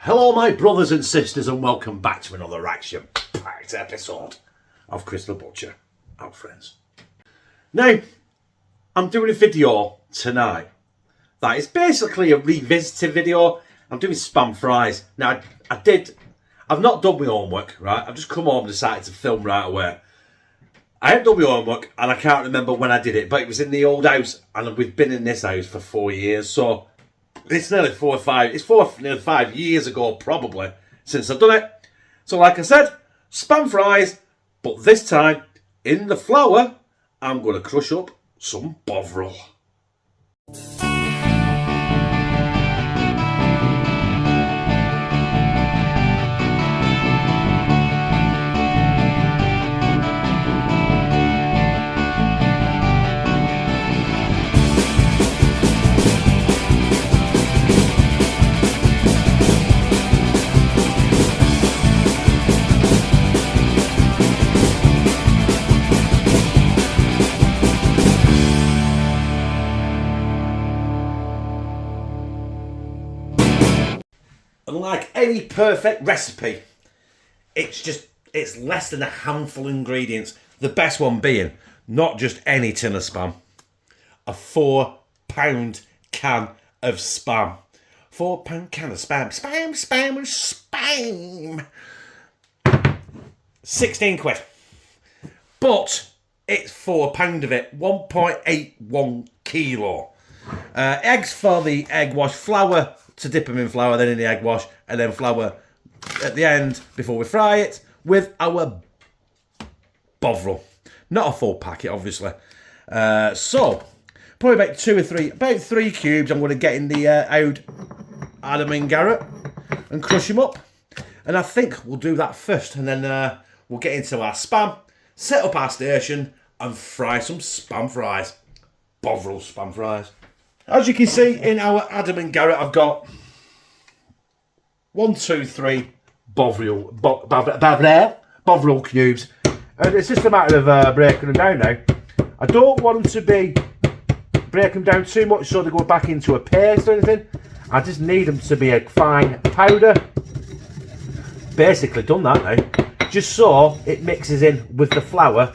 Hello my brothers and sisters and welcome back to another action-packed episode of Chris the Butcher, our friends. Now, I'm doing a video tonight that is basically a revisited video. I'm doing spam fries. Now, I've not done my homework, right? I've just come home and decided to film right away. I haven't done my homework and I can't remember when I did it, but it was in the old house and we've been in this house for 4 years, so it's nearly nearly 5 years ago probably since I've done it. So like I said, spam fries, but this time in the flour, I'm going to crush up some Bovril. Unlike any perfect recipe, it's less than a handful of ingredients. The best one being not just any tin of spam, a 4 pound can of spam. 4 pound can of spam. Spam. 16 quid. But it's 4 pound of it, 1.81 kilo. Eggs for the egg wash, flour to dip them in flour, then in the egg wash, and then flour at the end before we fry it with our Bovril. Not a full packet, obviously. So, probably about 3 cubes. I'm going to get in the oud Adam and Garratt and crush them up. And I think we'll do that first, and then we'll get into our spam, set up our station, and fry some spam fries. Bovril spam fries. As you can see in our Adam and Garratt, I've got 1, 2, 3 Bovril cubes. And it's just a matter of breaking them down now. I don't want them to break them down too much so they go back into a paste or anything. I just need them to be a fine powder. Basically done that now. Just so it mixes in with the flour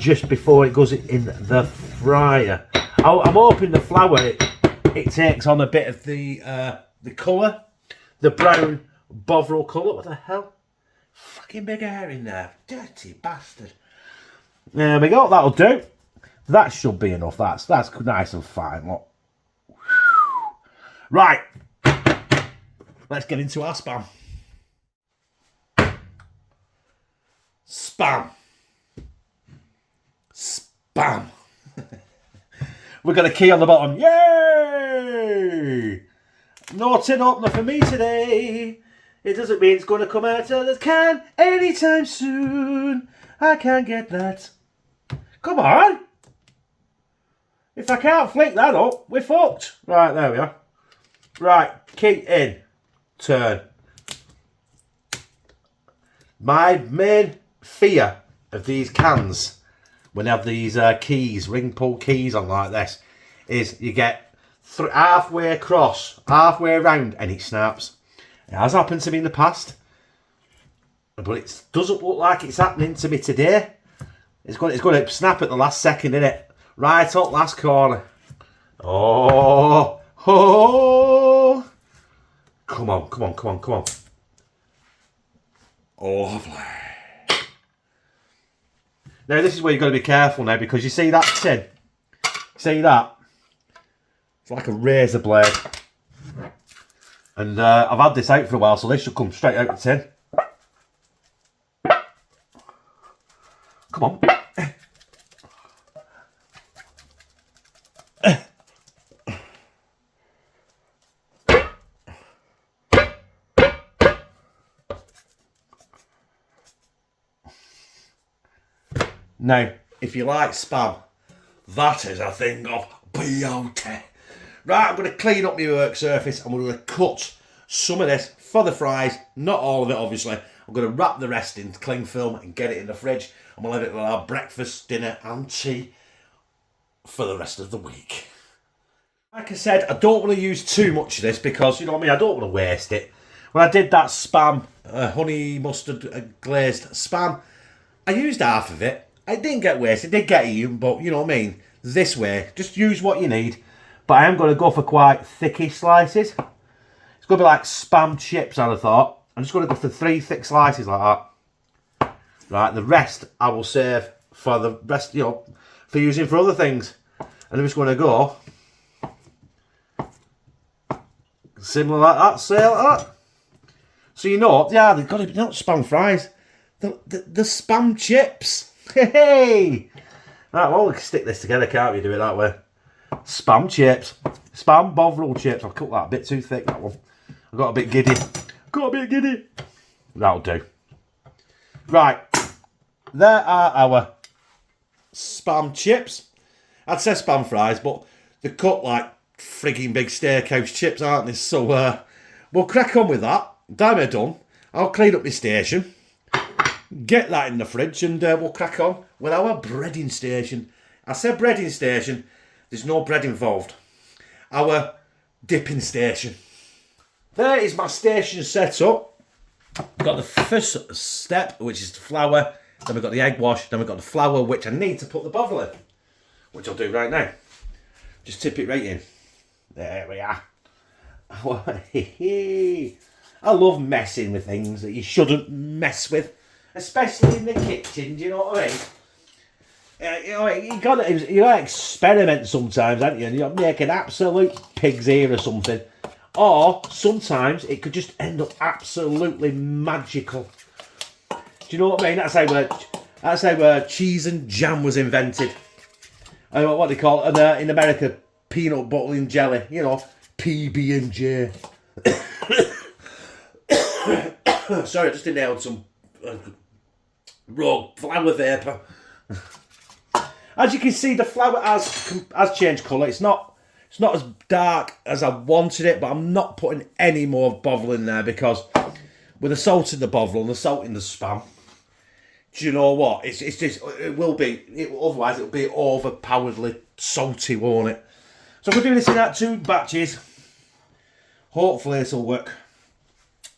just before it goes in the fryer. I'm hoping the flour it takes on a bit of the colour, the brown Bovril colour. What the hell? Fucking big hair in there, dirty bastard. There we go. That'll do. That should be enough. That's nice and fine. Look. Right. Let's get into our spam. Spam. We've got a key on the bottom. Yay! No tin opener for me today. It doesn't mean it's going to come out of the can anytime soon. I can't get that. Come on. If I can't flick that up, we're fucked. Right, there we are. Right, key in. Turn. My main fear of these cans when they have these keys, ring pull keys on like this, is you get halfway across, halfway around, and it snaps. It has happened to me in the past, but it doesn't look like it's happening to me today. It's going to snap at the last second, innit? Right up last corner. Oh. Come on. Oh, lovely. Now this is where you've got to be careful now, because you see that tin? See that? It's like a razor blade. And I've had this out for a while, so this should come straight out the tin. Come on. Now, if you like spam, that is a thing of beauty. Right, I'm going to clean up my work surface and we're going to cut some of this for the fries. Not all of it, obviously. I'm going to wrap the rest in cling film and get it in the fridge. And we'll have it with our breakfast, dinner and tea for the rest of the week. Like I said, I don't want to use too much of this because, you know what I mean, I don't want to waste it. When I did that spam, honey mustard glazed spam, I used half of it. It didn't get wasted, it did get eaten, but you know what I mean? This way, just use what you need. But I am going to go for quite thickish slices. It's going to be like spam chips, I'd have thought. I'm just going to go for 3 thick slices like that. Right, the rest I will save for the rest, you know, for using for other things. And I'm just going to go similar like that, say like that. So you know, yeah, they've got to be not spam fries, the spam chips. Hey! Right, well, we can stick this together, can't we? Do it that way. Spam chips. Spam Bovril chips. I've cut that a bit too thick, that one. I got a bit giddy. That'll do. Right. There are our spam chips. I'd say spam fries, but they're cut like frigging big steakhouse chips, aren't they? So we'll crack on with that. Time we're done, I'll clean up my station. Get that in the fridge and we'll crack on with our breading station. I said breading station, there's no bread involved. Our dipping station. There is my station set up. Got the first step, which is the flour. Then we've got the egg wash. Then we've got the flour, which I need to put the Bovril in. Which I'll do right now. Just tip it right in. There we are. I love messing with things that you shouldn't mess with. Especially in the kitchen, do you know what I mean? You know, you gotta experiment sometimes, haven't you? And you make an absolute pig's ear or something. Or sometimes it could just end up absolutely magical. Do you know what I mean? That's how cheese and jam was invented. What they call it in America, peanut butter and jelly. You know, PB&J. Sorry, I just inhaled some raw flour vapour. As you can see, the flour has changed colour. It's not as dark as I wanted it, but I'm not putting any more Bovril in there because with the salt in the Bovril and the salt in the spam, do you know what? It's just otherwise it'll be overpoweredly salty, won't it? So we're doing this in that 2 batches. Hopefully this will work.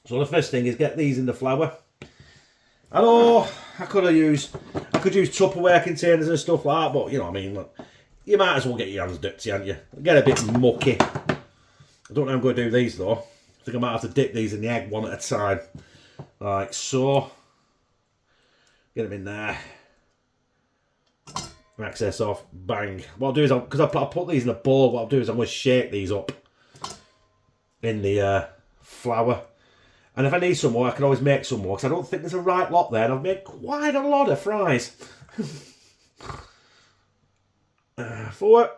So the first thing is get these in the flour. I know I could use Tupperware containers and stuff like that, but you know what I mean. Look, you might as well get your hands dirty, haven't you? Get a bit mucky. I don't know how I'm going to do these though. I think I might have to dip these in the egg one at a time, like so. Get them in there. Access off. Bang. What I'll do is because I put these in a bowl. What I'll do is I'm going to shake these up in the flour. And if I need some more, I can always make some more because I don't think there's a right lot there. And I've made quite a lot of fries. 4.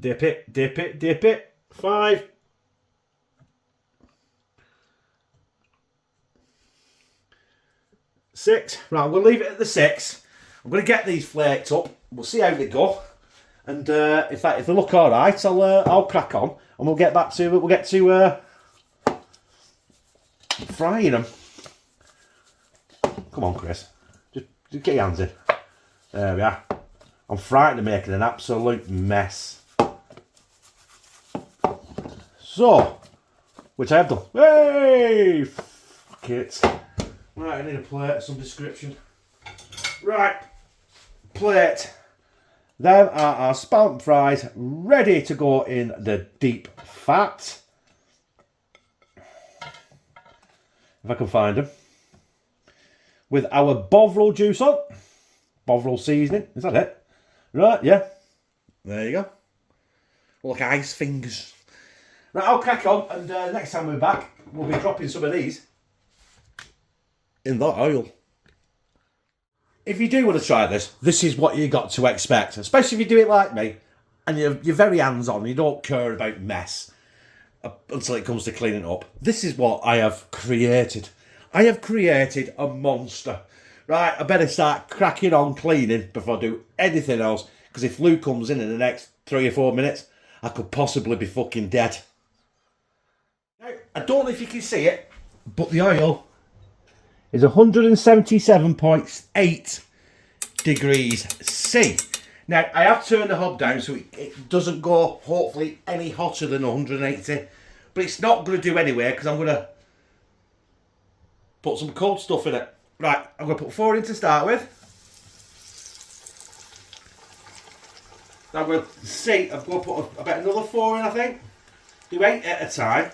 Dip it, dip it, dip it. 5. 6. Right, I'm going to leave it at the 6. I'm going to get these flaked up. We'll see how they go. And if they look all right, I'll crack on and we'll get to frying them. Come on, Chris. Just get your hands in. There we are. I'm frightened of making an absolute mess. So, which I have done. Hey! Fuck it. Right, I need a plate of some description. Right. Plate. There are our spam fries ready to go in the deep fat. If I can find them. With our Bovril juice on. Bovril seasoning. Is that it? Right, yeah. There you go. Look, ice fingers. Right, I'll crack on and next time we're back, we'll be dropping some of these in that oil. If you do want to try this is what you got to expect. Especially if you do it like me and you're very hands-on, you don't care about mess until it comes to cleaning up. This is what I have created. I have created a monster. Right, I better start cracking on cleaning before I do anything else. Because if Lou comes in the next 3 or 4 minutes, I could possibly be fucking dead. Now, I don't know if you can see it, but the oil is 177.8 degrees C. Now, I have turned the hob down so it doesn't go, hopefully, any hotter than 180. But it's not going to do anywhere because I'm going to put some cold stuff in it. Right, I'm going to put 4 in to start with. Now we'll see, I'm going to put about another 4 in, I think. Do 8 at a time.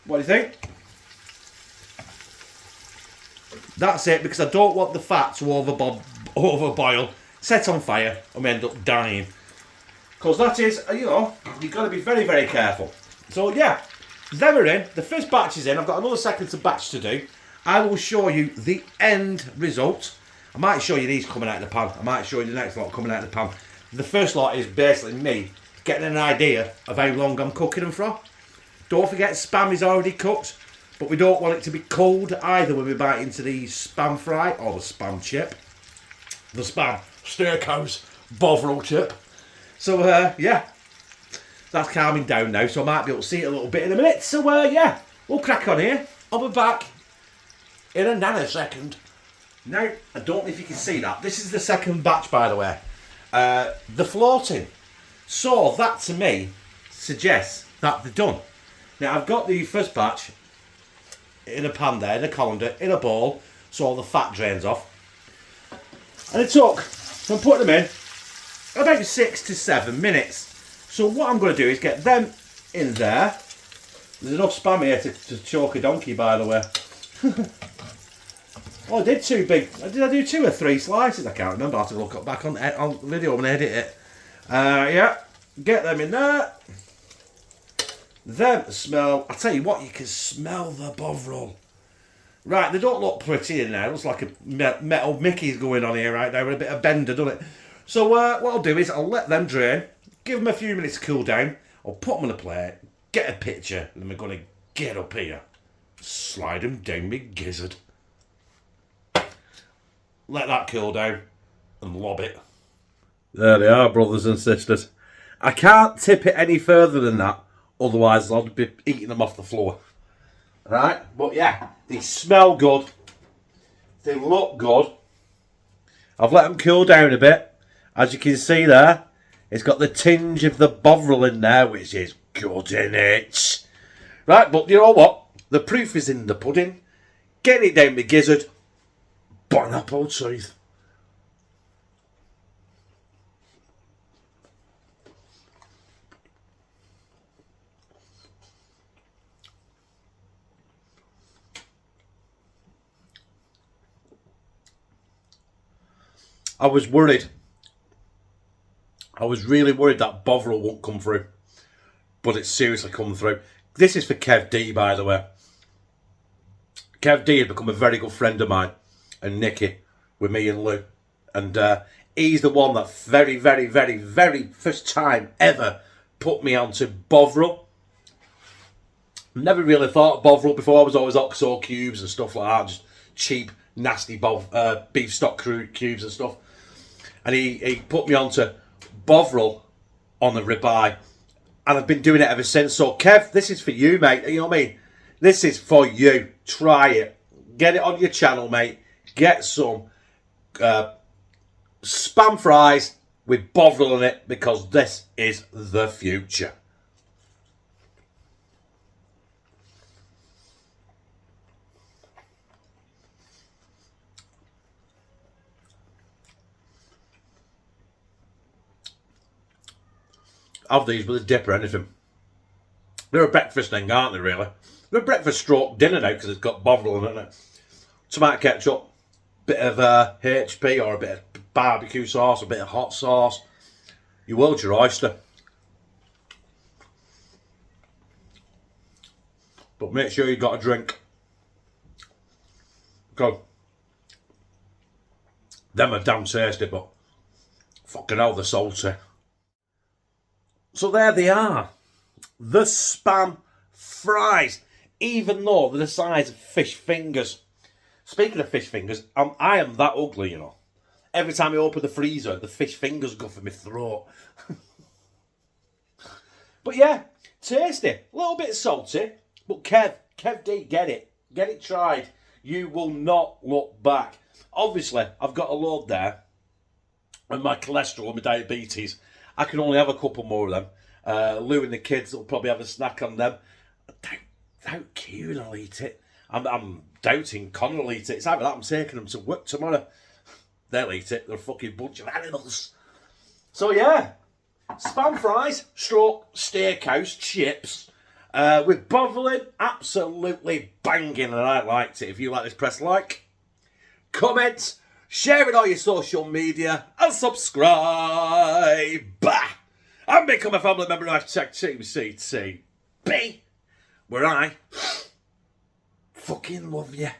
What do you think? That's it, because I don't want the fat to overboil, set on fire, and we end up dying. Because that is, you know, you've got to be very, very careful. So yeah, them are in. The first batch is in. I've got another second batch to do. I will show you the end result. I might show you these coming out of the pan. I might show you the next lot coming out of the pan. The first lot is basically me getting an idea of how long I'm cooking them for. Don't forget spam is already cooked, but we don't want it to be cold either when we bite into the spam fry or the spam chip. The spam steakhouse Bovril chip. So yeah, that's calming down now, so I might be able to see it a little bit in a minute. So yeah, we'll crack on here. I'll be back in a nanosecond. Now, I don't know if you can see that. This is the second batch, by the way. The floating. So that to me suggests that they're done. Now I've got the first batch in a pan there, in a colander, in a bowl, so all the fat drains off. And it took, from putting them in, about 6 to 7 minutes. So what I'm going to do is get them in there. There's enough spam here to choke a donkey, by the way. Oh, I did 2 big. Did I do 2 or 3 slices? I can't remember. I have to look back on video and edit it. Yeah, get them in there. Them smell. I tell you what, you can smell the Bovril. Right, they don't look pretty in there. It looks like a metal Mickey's going on here right now with a bit of bender, doesn't it? So what I'll do is I'll let them drain, give them a few minutes to cool down. I'll put them on a plate, get a picture, and then we're going to get up here, slide them down my gizzard. Let that cool down and lob it. There they are, brothers and sisters. I can't tip it any further than that, otherwise I'll be eating them off the floor. Right, but yeah, they smell good. They look good. I've let them cool down a bit. As you can see there, it's got the tinge of the Bovril in there, which is good, innit? Right, but you know what? The proof is in the pudding. Get it down my gizzard. Bon appetit. I was worried. I was really worried that Bovril won't come through. But it's seriously come through. This is for Kev D, by the way. Kev D had become a very good friend of mine. And Nicky, with me and Lou. And he's the one that very, very, very, very first time ever put me onto Bovril. Never really thought of Bovril before. I was always OXO cubes and stuff like that. Just cheap, nasty beef stock cubes and stuff. And he put me onto Bovril on the ribeye. And I've been doing it ever since. So, Kev, this is for you, mate. You know what I mean? This is for you. Try it. Get it on your channel, mate. Get some spam fries with Bovril in it, because this is the future. Have these with a dip or anything. They're a breakfast thing, aren't they, really? They're a breakfast stroke dinner now, because it's got Bovril in it. Tomato ketchup, bit of HP or a bit of barbecue sauce, a bit of hot sauce. You world's your oyster. But make sure you got a drink. Go. Them are damn tasty, but fucking hell, they're salty. So there they are. The spam fries. Even though they're the size of fish fingers. Speaking of fish fingers, I am that ugly, you know. Every time I open the freezer, the fish fingers go for my throat. But yeah, tasty. A little bit salty. But Kev D, get it. Get it tried. You will not look back. Obviously, I've got a load there and my cholesterol and my diabetes, I can only have a couple more of them. Lou and the kids will probably have a snack on them. I doubt Kieran will eat it. I'm doubting Connor will eat it. It's either that I'm taking them to work tomorrow. They'll eat it. They're a fucking bunch of animals. So yeah, spam fries, stroke, steakhouse, chips, with Bovril, absolutely banging, and I liked it. If you like this, press like, comment, share it on your social media, and subscribe. And become a family member of Team CTB, where I fucking love you.